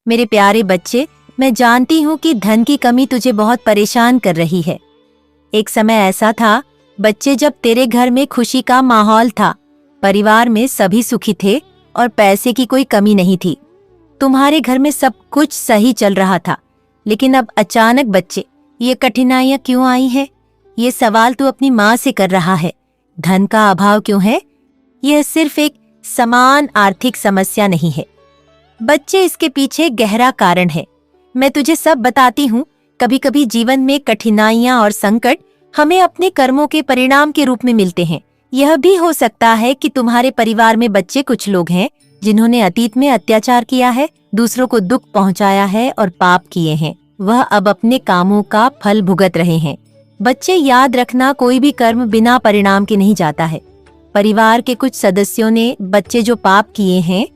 मेरे प्यारे बच्चे, मैं जानती हूँ कि धन की कमी तुझे बहुत परेशान कर रही है। एक समय ऐसा था बच्चे जब तेरे घर में खुशी का माहौल था, परिवार में सभी सुखी थे और पैसे की कोई कमी नहीं थी। तुम्हारे घर में सब कुछ सही चल रहा था, लेकिन अब अचानक बच्चे ये कठिनाइयां क्यों आई है? ये सवाल तू अपनी माँ से कर रहा है। धन का अभाव क्यों है? यह सिर्फ एक समान आर्थिक समस्या नहीं है बच्चे, इसके पीछे गहरा कारण है। मैं तुझे सब बताती हूँ। कभी कभी जीवन में कठिनाइयां और संकट हमें अपने कर्मों के परिणाम के रूप में मिलते हैं। यह भी हो सकता है कि तुम्हारे परिवार में बच्चे कुछ लोग हैं जिन्होंने अतीत में अत्याचार किया है, दूसरों को दुख पहुंचाया है और पाप किए हैं। वह अब अपने कामों का फल भुगत रहे हैं। बच्चे, याद रखना, कोई भी कर्म बिना परिणाम के नहीं जाता है। परिवार के कुछ सदस्यों ने बच्चे जो पाप किए हैं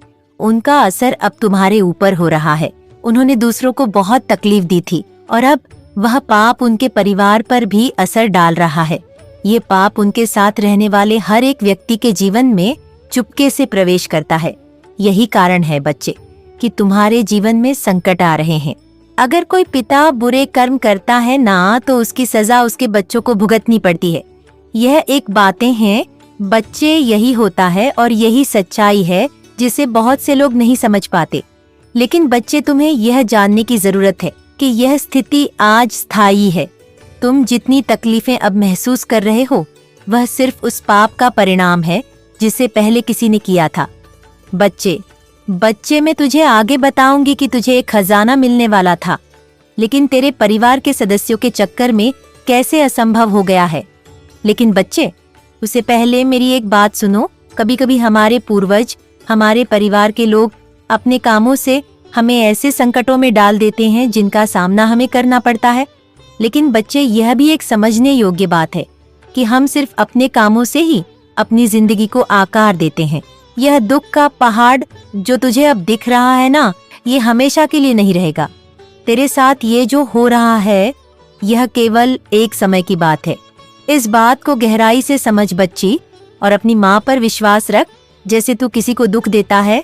उनका असर अब तुम्हारे ऊपर हो रहा है। उन्होंने दूसरों को बहुत तकलीफ दी थी और अब वह पाप उनके परिवार पर भी असर डाल रहा है। ये पाप उनके साथ रहने वाले हर एक व्यक्ति के जीवन में चुपके से प्रवेश करता है। यही कारण है बच्चे कि तुम्हारे जीवन में संकट आ रहे हैं। अगर कोई पिता बुरे कर्म करता है ना, तो उसकी सजा उसके बच्चों को भुगतनी पड़ती है। यह एक बातें हैं बच्चे, यही होता है और यही सच्चाई है जिसे बहुत से लोग नहीं समझ पाते। लेकिन बच्चे, तुम्हें यह जानने की जरूरत है कि यह स्थिति आज स्थायी है। तुम जितनी तकलीफें अब महसूस कर रहे हो वह सिर्फ उस पाप का परिणाम है जिसे पहले किसी ने किया था। बच्चे, मैं तुझे आगे बताऊंगी कि तुझे एक खजाना मिलने वाला था, लेकिन तेरे परिवार के सदस्यों के चक्कर में कैसे असंभव हो गया है। लेकिन बच्चे, उससे पहले मेरी एक बात सुनो। कभी कभी हमारे पूर्वज, हमारे परिवार के लोग अपने कामों से हमें ऐसे संकटों में डाल देते हैं जिनका सामना हमें करना पड़ता है। लेकिन बच्चे, यह भी एक समझने योग्य बात है कि हम सिर्फ अपने कामों से ही अपनी जिंदगी को आकार देते हैं। यह दुख का पहाड़ जो तुझे अब दिख रहा है ना, ये हमेशा के लिए नहीं रहेगा। तेरे साथ ये जो हो रहा है यह केवल एक समय की बात है। इस बात को गहराई से समझ बच्ची, और अपनी माँ पर विश्वास रख। जैसे तू किसी को दुख देता है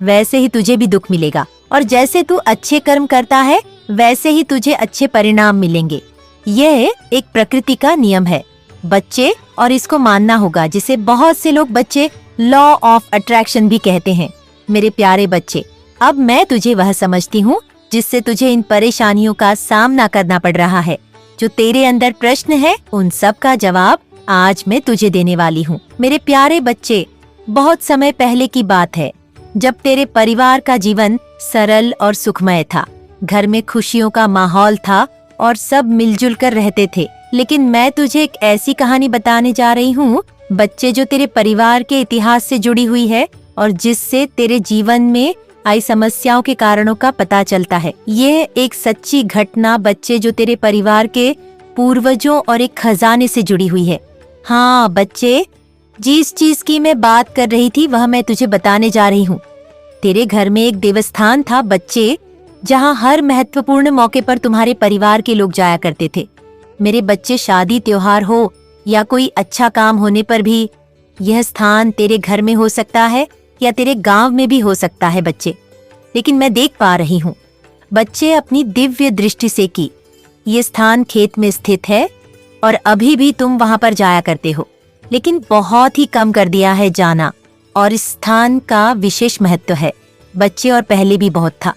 वैसे ही तुझे भी दुख मिलेगा, और जैसे तू अच्छे कर्म करता है वैसे ही तुझे अच्छे परिणाम मिलेंगे। यह एक प्रकृति का नियम है बच्चे, और इसको मानना होगा, जिसे बहुत से लोग बच्चे लॉ ऑफ अट्रैक्शन भी कहते हैं। मेरे प्यारे बच्चे, अब मैं तुझे वह समझती हूँ जिससे तुझे इन परेशानियों का सामना करना पड़ रहा है। जो तेरे अंदर प्रश्न है उन सब का जवाब आज मैं तुझे देने वाली हूँ। मेरे प्यारे बच्चे, बहुत समय पहले की बात है जब तेरे परिवार का जीवन सरल और सुखमय था। घर में खुशियों का माहौल था और सब मिलजुल कर रहते थे। लेकिन मैं तुझे एक ऐसी कहानी बताने जा रही हूँ बच्चे, जो तेरे परिवार के इतिहास से जुड़ी हुई है और जिससे तेरे जीवन में आई समस्याओं के कारणों का पता चलता है। ये एक सच्ची घटना बच्चे, जो तेरे परिवार के पूर्वजों और एक खजाने से जुड़ी हुई है। हाँ बच्चे, जिस चीज की मैं बात कर रही थी वह मैं तुझे बताने जा रही हूँ। तेरे घर में एक देवस्थान था बच्चे, जहाँ हर महत्वपूर्ण मौके पर तुम्हारे परिवार के लोग जाया करते थे। मेरे बच्चे, शादी त्योहार हो या कोई अच्छा काम होने पर भी यह स्थान तेरे घर में हो सकता है या तेरे गांव में भी हो सकता है बच्चे। लेकिन मैं देख पा रही हूँ बच्चे अपनी दिव्य दृष्टि से कि ये स्थान खेत में स्थित है और अभी भी तुम वहां पर जाया करते हो, लेकिन बहुत ही कम कर दिया है जाना। और इस स्थान का विशेष महत्व है बच्चे, और पहले भी बहुत था।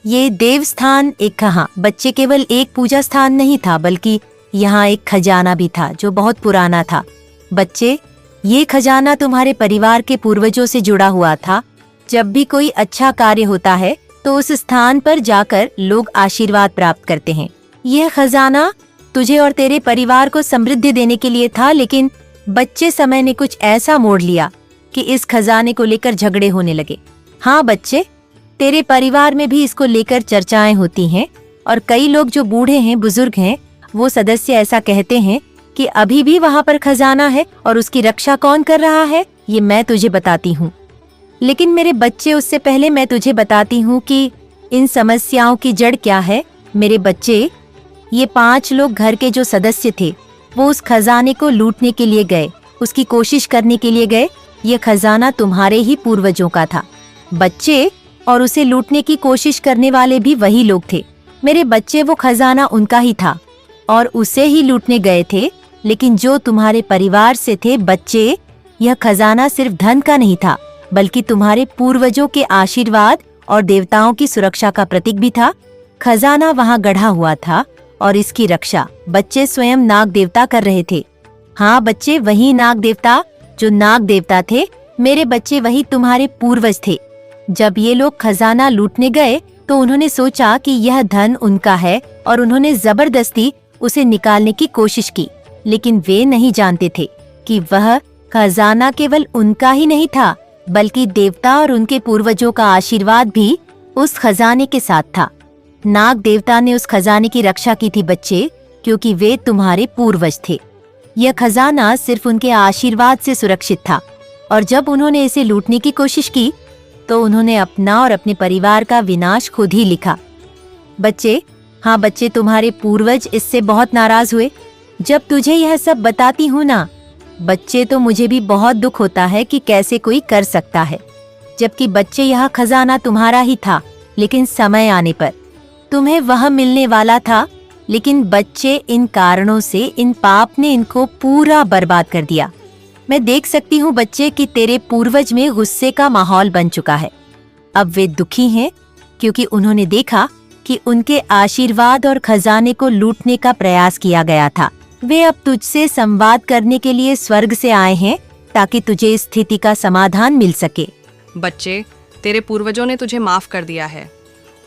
ये देवस्थान एक कहाँ बच्चे केवल एक पूजा स्थान नहीं था, बल्कि यहाँ एक खजाना भी था जो बहुत पुराना था। बच्चे, ये खजाना तुम्हारे परिवार के पूर्वजों से जुड़ा हुआ था। जब भी कोई अच्छा कार्य होता है तो उस स्थान पर जाकर लोग आशीर्वाद प्राप्त करते हैं। यह खजाना तुझे और तेरे परिवार को समृद्धि देने के लिए था, लेकिन बच्चे, समय ने कुछ ऐसा मोड़ लिया कि इस खजाने को लेकर झगड़े होने लगे। हाँ बच्चे, तेरे परिवार में भी इसको लेकर चर्चाएं होती हैं, और कई लोग जो बूढ़े हैं, बुजुर्ग हैं, वो सदस्य ऐसा कहते हैं कि अभी भी वहां पर खजाना है और उसकी रक्षा कौन कर रहा है, ये मैं तुझे बताती हूँ। लेकिन मेरे बच्चे, उससे पहले मैं तुझे बताती हूँ कि इन समस्याओं की जड़ क्या है। मेरे बच्चे, ये 5 लोग घर के जो सदस्य थे वो उस खजाने को लूटने के लिए गए, उसकी कोशिश करने के लिए गए। ये खजाना तुम्हारे ही पूर्वजों का था बच्चे, और उसे लूटने की कोशिश करने वाले भी वही लोग थे। मेरे बच्चे, वो खजाना उनका ही था और उसे ही लूटने गए थे। लेकिन जो तुम्हारे परिवार से थे बच्चे, यह खजाना सिर्फ धन का नहीं था, बल्कि तुम्हारे पूर्वजों के आशीर्वाद और देवताओं की सुरक्षा का प्रतीक भी था। खजाना वहाँ गढ़ा हुआ था और इसकी रक्षा बच्चे स्वयं नाग देवता कर रहे थे। हाँ बच्चे, वही नाग देवता जो नाग देवता थे। मेरे बच्चे, वही तुम्हारे पूर्वज थे। जब ये लोग खजाना लूटने गए तो उन्होंने सोचा कि यह धन उनका है और उन्होंने जबरदस्ती उसे निकालने की कोशिश की। लेकिन वे नहीं जानते थे कि वह खजाना केवल उनका ही नहीं था, बल्कि देवता और उनके पूर्वजों का आशीर्वाद भी उस खजाने के साथ था। नाग देवता ने उस खजाने की रक्षा की थी बच्चे, क्योंकि वे तुम्हारे पूर्वज थे। यह खजाना सिर्फ उनके आशीर्वाद से सुरक्षित था और जब उन्होंने इसे लूटने की कोशिश की तो उन्होंने अपना और अपने परिवार का विनाश खुद ही लिखा। बच्चे, हाँ बच्चे, तुम्हारे पूर्वज इससे बहुत नाराज हुए। जब तुझे यह सब बताती हूँ ना बच्चे, तो मुझे भी बहुत दुख होता है कि कैसे कोई कर सकता है। जबकि बच्चे, यह खजाना तुम्हारा ही था, लेकिन समय आने पर तुम्हें वह मिलने वाला था। लेकिन बच्चे, इन कारणों से इन पाप ने इनको पूरा बर्बाद कर दिया। मैं देख सकती हूँ बच्चे कि तेरे पूर्वज में गुस्से का माहौल बन चुका है। अब वे दुखी हैं क्योंकि उन्होंने देखा कि उनके आशीर्वाद और खजाने को लूटने का प्रयास किया गया था। वे अब तुझसे संवाद करने के लिए स्वर्ग से आए हैं ताकि तुझे इस स्थिति का समाधान मिल सके। बच्चे, तेरे पूर्वजों ने तुझे माफ कर दिया है।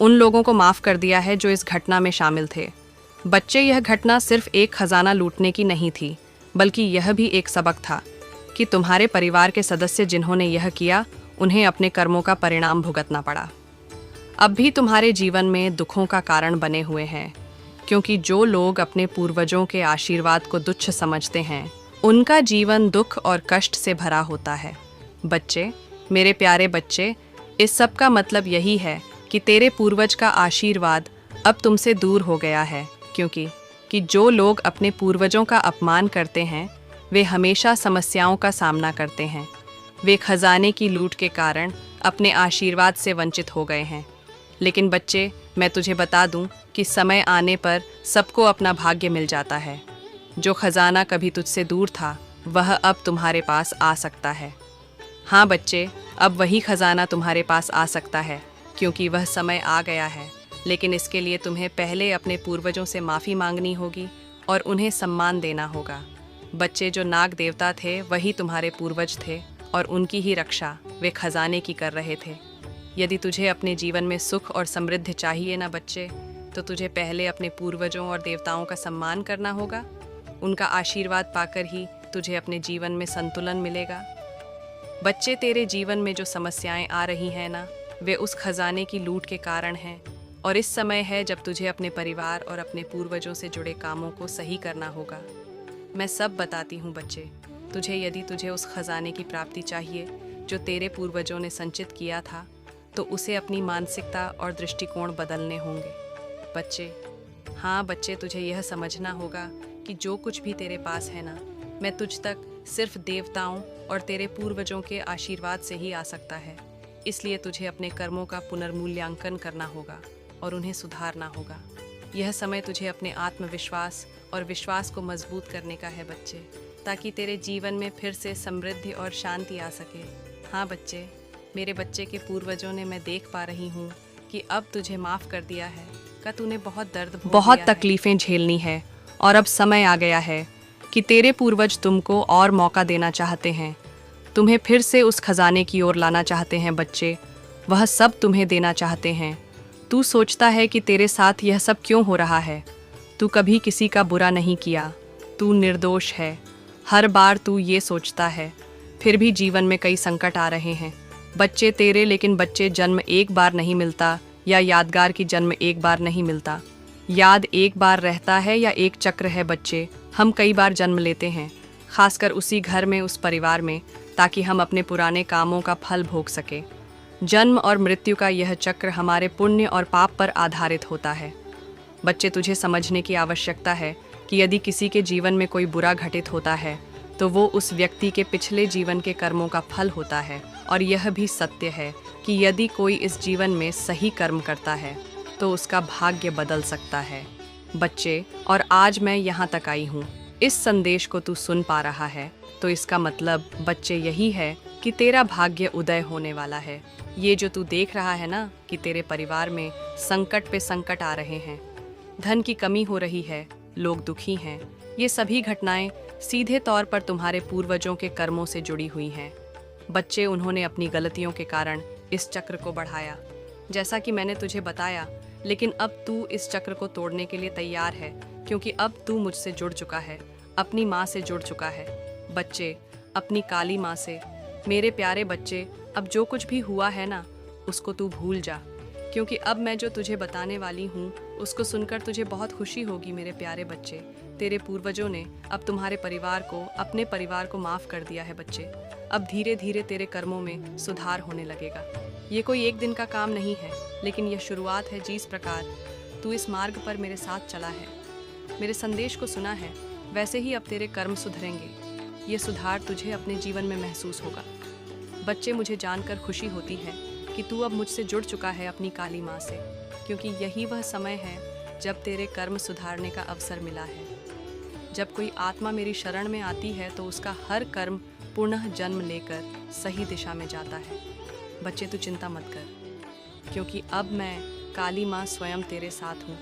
उन लोगों को माफ कर दिया है जो इस घटना में शामिल थे। बच्चे, यह घटना सिर्फ एक खजाना लूटने की नहीं थी, बल्कि यह भी एक सबक था कि तुम्हारे परिवार के सदस्य जिन्होंने यह किया, उन्हें अपने कर्मों का परिणाम भुगतना पड़ा। अब भी तुम्हारे जीवन में दुखों का कारण बने हुए हैं, क्योंकि जो लोग अपने पूर्वजों के आशीर्वाद को तुच्छ समझते हैं, उनका जीवन दुख और कष्ट से भरा होता है। बच्चे, मेरे प्यारे बच्चे, इस सब का मतलब यही है कि तेरे पूर्वज का आशीर्वाद अब तुमसे दूर हो गया है, क्योंकि जो लोग अपने पूर्वजों का अपमान करते हैं वे हमेशा समस्याओं का सामना करते हैं। वे खजाने की लूट के कारण अपने आशीर्वाद से वंचित हो गए हैं। लेकिन बच्चे, मैं तुझे बता दूं कि समय आने पर सबको अपना भाग्य मिल जाता है। जो खजाना कभी तुझसे दूर था वह अब तुम्हारे पास आ सकता है। हाँ बच्चे, अब वही खजाना तुम्हारे पास आ सकता है, क्योंकि वह समय आ गया है। लेकिन इसके लिए तुम्हें पहले अपने पूर्वजों से माफ़ी मांगनी होगी और उन्हें सम्मान देना होगा। बच्चे, जो नाग देवता थे वही तुम्हारे पूर्वज थे और उनकी ही रक्षा वे खजाने की कर रहे थे। यदि तुझे अपने जीवन में सुख और समृद्धि चाहिए ना बच्चे, तो तुझे पहले अपने पूर्वजों और देवताओं का सम्मान करना होगा। उनका आशीर्वाद पाकर ही तुझे अपने जीवन में संतुलन मिलेगा। बच्चे, तेरे जीवन में जो समस्याएं आ रही हैं ना, वे उस खजाने की लूट के कारण हैं और इस समय है जब तुझे अपने परिवार और अपने पूर्वजों से जुड़े कामों को सही करना होगा। मैं सब बताती हूँ बच्चे, तुझे उस खजाने की प्राप्ति चाहिए जो तेरे पूर्वजों ने संचित किया था, तो उसे अपनी मानसिकता और दृष्टिकोण बदलने होंगे। बच्चे, हाँ बच्चे, तुझे यह समझना होगा कि जो कुछ भी तेरे पास है ना, मैं तुझ तक सिर्फ देवताओं और तेरे पूर्वजों के आशीर्वाद से ही आ सकता है। इसलिए तुझे अपने कर्मों का पुनर्मूल्यांकन करना होगा और उन्हें सुधारना होगा। यह समय तुझे अपने आत्मविश्वास और विश्वास को मजबूत करने का है बच्चे, ताकि तेरे जीवन में फिर से समृद्धि और शांति आ सके। हाँ बच्चे, मेरे बच्चे के पूर्वजों ने, मैं देख पा रही हूँ कि अब तुझे माफ़ कर दिया है। का तूने बहुत दर्द, बहुत तकलीफ़ें झेलनी है और अब समय आ गया है कि तेरे पूर्वज तुमको और मौका देना चाहते हैं, तुम्हें फिर से उस खजाने की ओर लाना चाहते हैं। बच्चे, वह सब तुम्हें देना चाहते हैं। तू सोचता है कि तेरे साथ यह सब क्यों हो रहा है। तू कभी किसी का बुरा नहीं किया, तू निर्दोष है। हर बार तू ये सोचता है, फिर भी जीवन में कई संकट आ रहे हैं बच्चे तेरे। लेकिन बच्चे, जन्म एक बार नहीं मिलता या यादगार की जन्म एक बार नहीं मिलता। याद एक बार रहता है या एक चक्र है बच्चे। हम कई बार जन्म लेते हैं, खासकर उसी घर में, उस परिवार में, ताकि हम अपने पुराने कामों का फल भोग सके। जन्म और मृत्यु का यह चक्र हमारे पुण्य और पाप पर आधारित होता है। बच्चे, तुझे समझने की आवश्यकता है कि यदि किसी के जीवन में कोई बुरा घटित होता है तो वो उस व्यक्ति के पिछले जीवन के कर्मों का फल होता है। और यह भी सत्य है कि यदि कोई इस जीवन में सही कर्म करता है तो उसका भाग्य बदल सकता है। बच्चे, और आज मैं यहाँ तक आई हूँ, इस संदेश को तू सुन पा रहा है तो इसका मतलब बच्चे यही है कि तेरा भाग्य उदय होने वाला है। ये जो तू देख रहा है ना कि तेरे परिवार में संकट पे संकट आ रहे हैं, धन की कमी हो रही है, लोग दुखी हैं, ये सभी घटनाएं सीधे तौर पर तुम्हारे पूर्वजों के कर्मों से जुड़ी हुई हैं। बच्चे, उन्होंने अपनी गलतियों के कारण इस चक्र को बढ़ाया, जैसा कि मैंने तुझे बताया। लेकिन अब तू इस चक्र को तोड़ने के लिए तैयार है, क्योंकि अब तू मुझसे जुड़ चुका है, अपनी माँ से जुड़ चुका है। बच्चे, अपनी काली माँ से। मेरे प्यारे बच्चे, अब जो कुछ भी हुआ है ना, उसको तू भूल जा, क्योंकि अब मैं जो तुझे बताने वाली हूँ उसको सुनकर तुझे बहुत खुशी होगी। मेरे प्यारे बच्चे, तेरे पूर्वजों ने अब तुम्हारे परिवार को, अपने परिवार को माफ़ कर दिया है। बच्चे, अब धीरे धीरे तेरे कर्मों में सुधार होने लगेगा। ये कोई एक दिन का काम नहीं है, लेकिन यह शुरुआत है। जिस प्रकार तू इस मार्ग पर मेरे साथ चला है, मेरे संदेश को सुना है, वैसे ही अब तेरे कर्म सुधरेंगे। ये सुधार तुझे अपने जीवन में महसूस होगा। बच्चे, मुझे जानकर खुशी होती है कि तू अब मुझसे जुड़ चुका है अपनी काली माँ से, क्योंकि यही वह समय है जब तेरे कर्म सुधारने का अवसर मिला है। जब कोई आत्मा मेरी शरण में आती है तो उसका हर कर्म पुनः जन्म लेकर सही दिशा में जाता है। बच्चे, तू चिंता मत कर, क्योंकि अब मैं काली माँ स्वयं तेरे साथ हूँ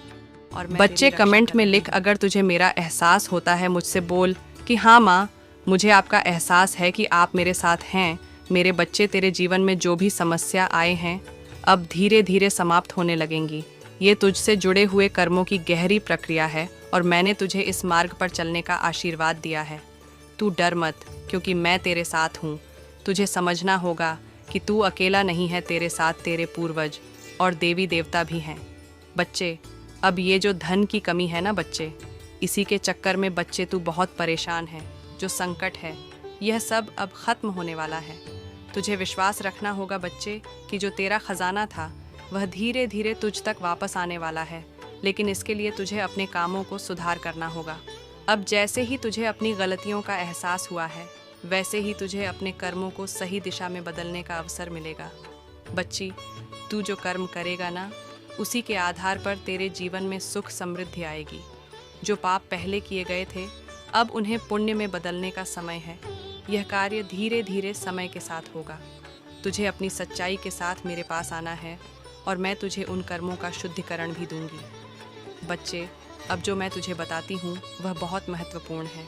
और मैं बच्चे, कमेंट में लिख, अगर तुझे मेरा एहसास होता है। मुझसे बोल कि हाँ माँ, मुझे आपका एहसास है कि आप मेरे साथ हैं। मेरे बच्चे, तेरे जीवन में जो भी समस्या आए हैं अब धीरे धीरे समाप्त होने लगेंगी। ये तुझसे जुड़े हुए कर्मों की गहरी प्रक्रिया है और मैंने तुझे इस मार्ग पर चलने का आशीर्वाद दिया है। तू डर मत, क्योंकि मैं तेरे साथ हूँ। तुझे समझना होगा कि तू अकेला नहीं है, तेरे साथ तेरे पूर्वज और देवी देवता भी हैं। बच्चे, अब ये जो धन की कमी है ना बच्चे, इसी के चक्कर में बच्चे तू बहुत परेशान है। जो संकट है यह सब अब खत्म होने वाला है। तुझे विश्वास रखना होगा बच्चे कि जो तेरा खजाना था वह धीरे धीरे तुझ तक वापस आने वाला है, लेकिन इसके लिए तुझे अपने कामों को सुधार करना होगा। अब जैसे ही तुझे अपनी गलतियों का एहसास हुआ है, वैसे ही तुझे अपने कर्मों को सही दिशा में बदलने का अवसर मिलेगा। बच्ची, तू जो कर्म करेगा ना, उसी के आधार पर तेरे जीवन में सुख समृद्धि आएगी। जो पाप पहले किए गए थे, अब उन्हें पुण्य में बदलने का समय है। यह कार्य धीरे धीरे समय के साथ होगा। तुझे अपनी सच्चाई के साथ मेरे पास आना है और मैं तुझे उन कर्मों का शुद्धिकरण भी दूंगी। बच्चे, अब जो मैं तुझे बताती हूँ वह बहुत महत्वपूर्ण है।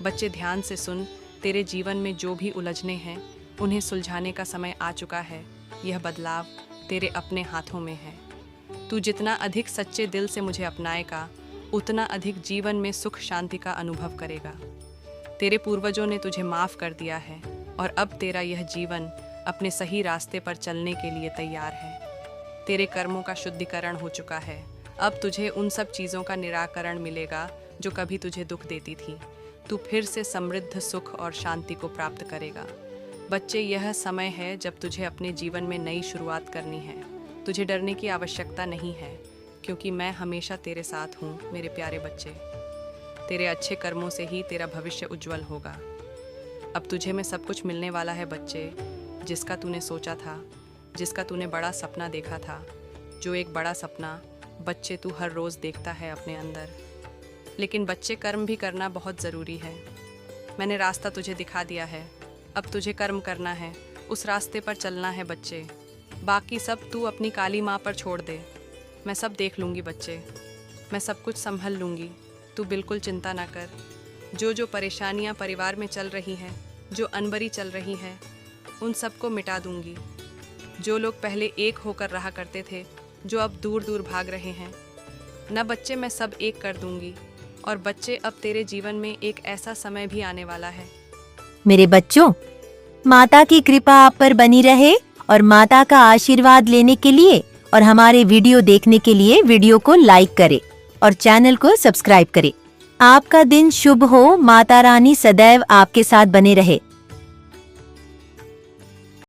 बच्चे, ध्यान से सुन। तेरे जीवन में जो भी उलझने हैं उन्हें सुलझाने का समय आ चुका है। यह बदलाव तेरे अपने हाथों में है। तू जितना अधिक सच्चे दिल से मुझे अपनाएगा, उतना अधिक जीवन में सुख शांति का अनुभव करेगा। तेरे पूर्वजों ने तुझे माफ़ कर दिया है और अब तेरा यह जीवन अपने सही रास्ते पर चलने के लिए तैयार है। तेरे कर्मों का शुद्धिकरण हो चुका है। अब तुझे उन सब चीज़ों का निराकरण मिलेगा जो कभी तुझे दुख देती थी। तू फिर से समृद्ध सुख और शांति को प्राप्त करेगा। बच्चे, यह समय है जब तुझे अपने जीवन में नई शुरुआत करनी है। तुझे डरने की आवश्यकता नहीं है, क्योंकि मैं हमेशा तेरे साथ हूँ। मेरे प्यारे बच्चे, तेरे अच्छे कर्मों से ही तेरा भविष्य उज्जवल होगा। अब तुझे में सब कुछ मिलने वाला है बच्चे, जिसका तूने सोचा था, जिसका तूने बड़ा सपना देखा था। जो एक बड़ा सपना बच्चे तू हर रोज़ देखता है अपने अंदर। लेकिन बच्चे, कर्म भी करना बहुत ज़रूरी है। मैंने रास्ता तुझे दिखा दिया है, अब तुझे कर्म करना है, उस रास्ते पर चलना है बच्चे। बाकी सब तू अपनी काली माँ पर छोड़ दे। मैं सब देख लूँगी बच्चे, मैं सब कुछ संभल लूँगी। तू बिल्कुल चिंता ना कर। जो परेशानियाँ परिवार में चल रही हैं, जो अनबरी चल रही हैं, उन सबको मिटा दूँगी। जो लोग पहले एक होकर रहा करते थे, जो अब दूर दूर भाग रहे हैं न बच्चे, मैं सब एक कर दूँगी। और बच्चे, अब तेरे जीवन में एक ऐसा समय भी आने वाला है। मेरे बच्चों, माता की कृपा आप पर बनी रहे और माता का आशीर्वाद लेने के लिए और हमारे वीडियो देखने के लिए वीडियो को लाइक करें और चैनल को सब्सक्राइब करें। आपका दिन शुभ हो। माता रानी सदैव आपके साथ बने रहे।